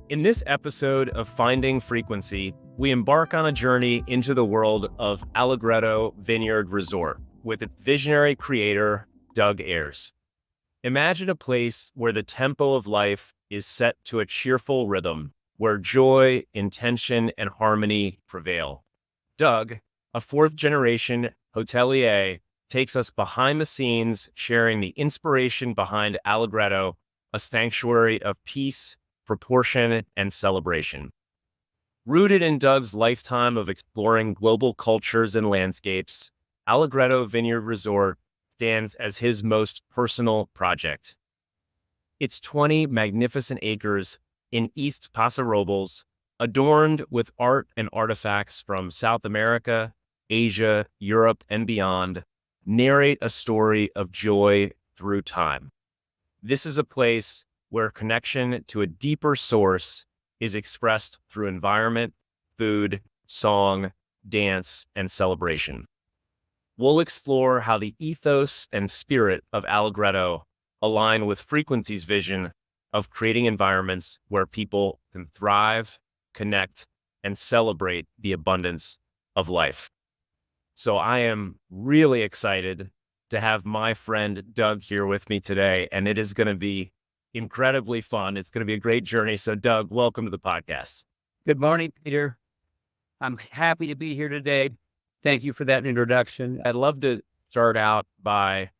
In this episode of Finding Frequency, we embark on a journey into the world of Allegretto Vineyard Resort with its visionary creator, Doug Ayres. Imagine a place where the tempo of life is set to a cheerful rhythm, where joy, intention, and harmony prevail. Doug, a fourth-generation hotelier, takes us behind the scenes, sharing the inspiration behind Allegretto, a sanctuary of peace, proportion, and celebration. Rooted in Doug's lifetime of exploring global cultures and landscapes, Allegretto Vineyard Resort stands as his most personal project. Its 20 magnificent acres in East Paso Robles, adorned with art and artifacts from South America, Asia, Europe, and beyond, narrate a story of joy through time. This is a place where connection to a deeper source is expressed through environment, food, song, dance, and celebration. We'll explore how the ethos and spirit of Allegretto align with Frequency's vision of creating environments where people can thrive, connect, and celebrate the abundance of life. So I am really excited to have my friend Doug here with me today, and it is going to be incredibly fun. It's going to be a great journey. So Doug, welcome to the podcast. Good morning, Peter. I'm happy to be here today. Thank you for that introduction. I'd love to start out by,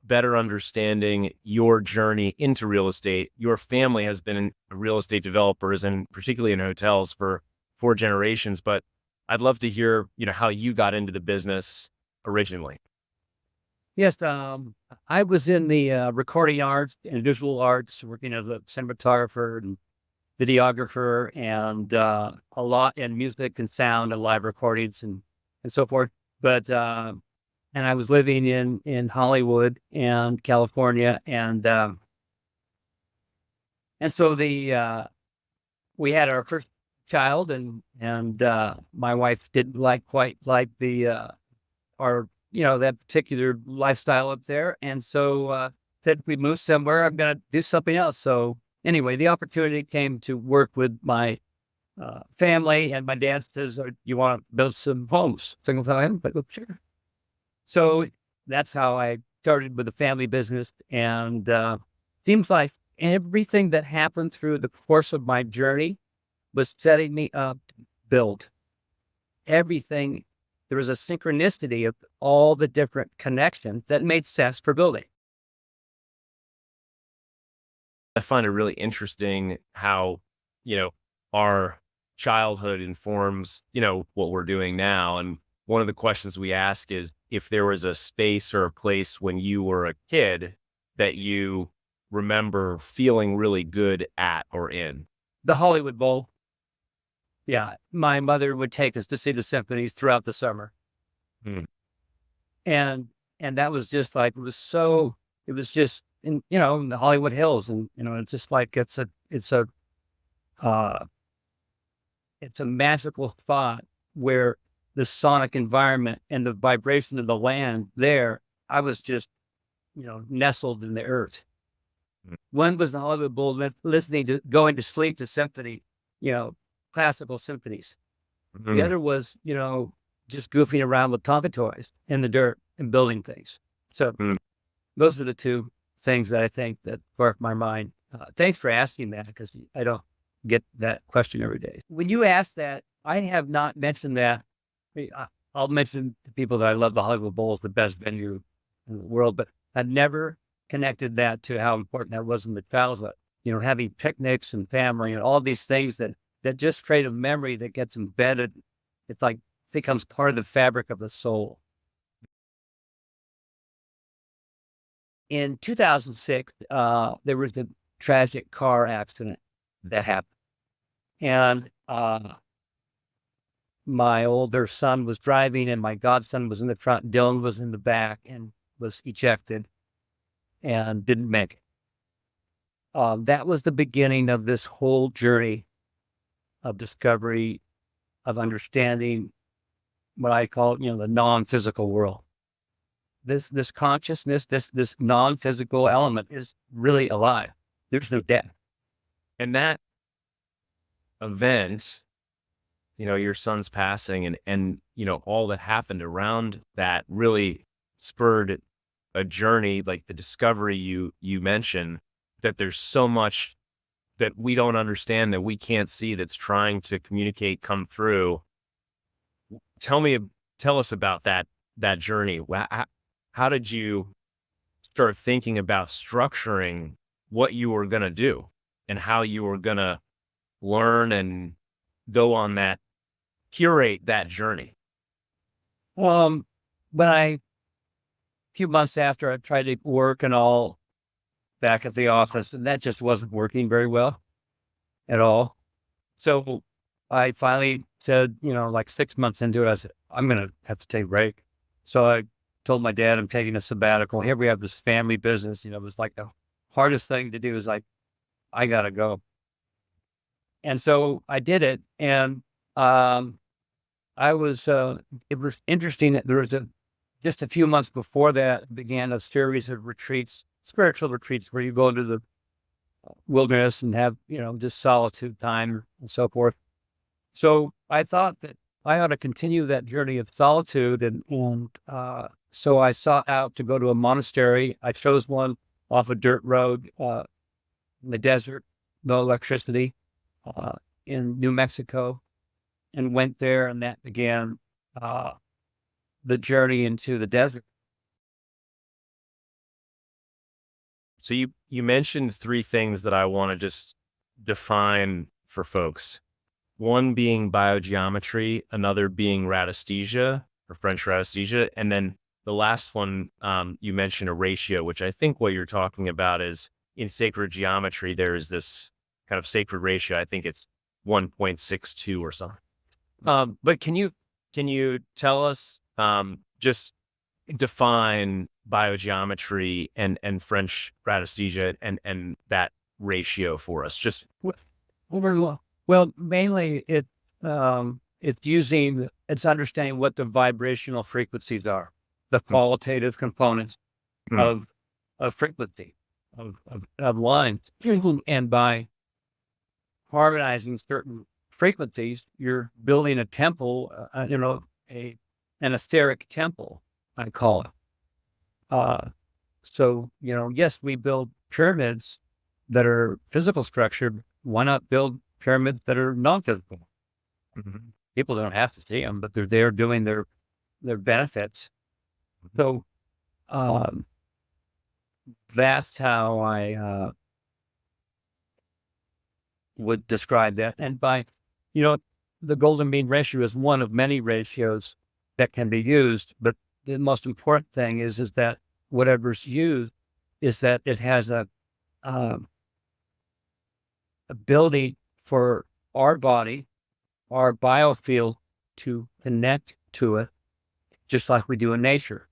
better understanding your journey into real estate. Your family has been real estate developers and particularly in hotels for 4 generations, but I'd love to hear, how you got into the business originally. Yes, I was in the recording arts and visual arts, working as a cinematographer and videographer, and a lot in music and sound and live recordings and so forth. But and I was living in Hollywood and California, and so we had our first child, and my wife didn't quite like the our that particular lifestyle up there. And so said, if we move somewhere, I'm going to do something else. So anyway, the opportunity came to work with my family, and my dad says, you want to build some homes? Single family? But sure. So that's how I started with the family business. And seems like everything that happened through the course of my journey was setting me up to build everything. There was a synchronicity of all the different connections that made sense for building. I find it really interesting how, our childhood informs, what we're doing now. And one of the questions we ask is if there was a space or a place when you were a kid that you remember feeling really good at or in. The Hollywood Bowl. Yeah, my mother would take us to see the symphonies throughout the summer. And that was just like, it was just in, in the Hollywood Hills. And, it's just like, it's a magical spot where the sonic environment and the vibration of the land there, I was just, nestled in the earth. One was the Hollywood Bowl, going to sleep to symphony, classical symphonies. The other was, just goofing around with Tonka toys in the dirt and building things. So those are the two things that I think that sparked my mind. Thanks for asking that, because I don't get that question every day. When you ask that, I have not mentioned that. I'll mention to people that I love the Hollywood Bowl is the best venue in the world, but I never connected that to how important that was in the childhood. Having picnics and family and all these things that just create a memory that gets embedded. It's like becomes part of the fabric of the soul. In 2006, there was a tragic car accident that happened. And my older son was driving and my godson was in the front. Dylan was in the back and was ejected and didn't make it. That was the beginning of this whole journey of discovery, of understanding what I call, the non-physical world. This consciousness, this non-physical element is really alive. There's no death. And that event, your son's passing and all that happened around that really spurred a journey like the discovery you mentioned, that there's so much that we don't understand, that we can't see, that's trying to communicate, come through. Tell us about that journey. How did you start thinking about structuring what you were going to do and how you were going to learn and go on that, curate that journey? When a few months after, I tried to work and all back at the office, and that just wasn't working very well at all. So I finally said, like 6 months into it, I said, I'm going to have to take a break. So I told my dad, I'm taking a sabbatical. Here we have this family business. It was like the hardest thing to do is like, I got to go. And so I did it. And it was interesting that there was just a few months before that began a series of retreats, spiritual retreats, where you go into the wilderness and have, just solitude time and so forth. So I thought that I ought to continue that journey of solitude. And so I sought out to go to a monastery. I chose one off a dirt road in the desert, no electricity, in New Mexico, and went there. And that began the journey into the desert. So you mentioned three things that I want to just define for folks. One being biogeometry, another being radiesthesia, or French radiesthesia, and then the last one, you mentioned a ratio, which I think what you're talking about is in sacred geometry, there is this kind of sacred ratio. I think it's 1.62 or something. But can you tell us, just define biogeometry and French radiesthesia and that ratio for us? Just well, mainly it's understanding what the vibrational frequencies are, the qualitative components of frequency, of lines. And by harmonizing certain frequencies, you're building a temple, an etheric temple, I call it. So, yes, we build pyramids that are physical structure. Why not build pyramids that are non-physical? Mm-hmm. People don't have to see them, but they're there doing their benefits. So that's how I would describe that. And by, the golden mean ratio is one of many ratios that can be used, but the most important thing is that whatever's used is that it has a ability for our body, our biofield, to connect to it, just like we do in nature.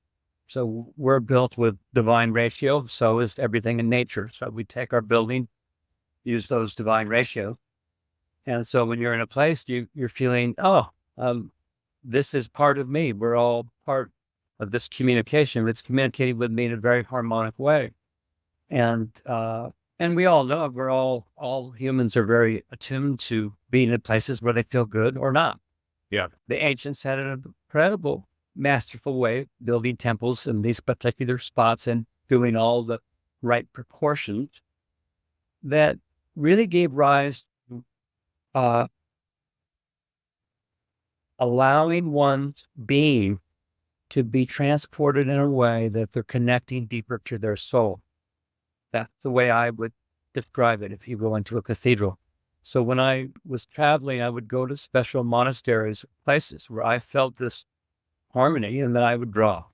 So we're built with divine ratio. So is everything in nature. So we take our building, use those divine ratios. And so when you're in a place, you're feeling, this is part of me. We're all part of this communication. It's communicating with me in a very harmonic way. And we all know all humans are very attuned to being in places where they feel good or not. Yeah. The ancients had an incredible, masterful way of building temples in these particular spots and doing all the right proportions that really gave rise to allowing one's being to be transported in a way that they're connecting deeper to their soul. That's the way I would describe it if you go into a cathedral. So when I was traveling, I would go to special monasteries, places where I felt this harmony, and then I would draw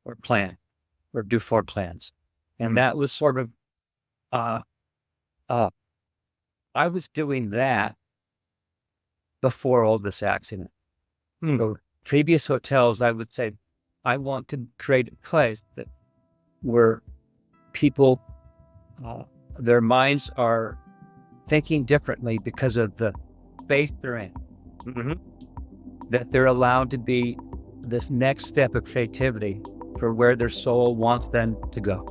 or plan or do floor plans. And that was sort of, I was doing that before all this accident. So previous hotels, I would say, I want to create a place where people, their minds are thinking differently because of the space they're in. Mm-hmm. That they're allowed to be this next step of creativity for where their soul wants them to go.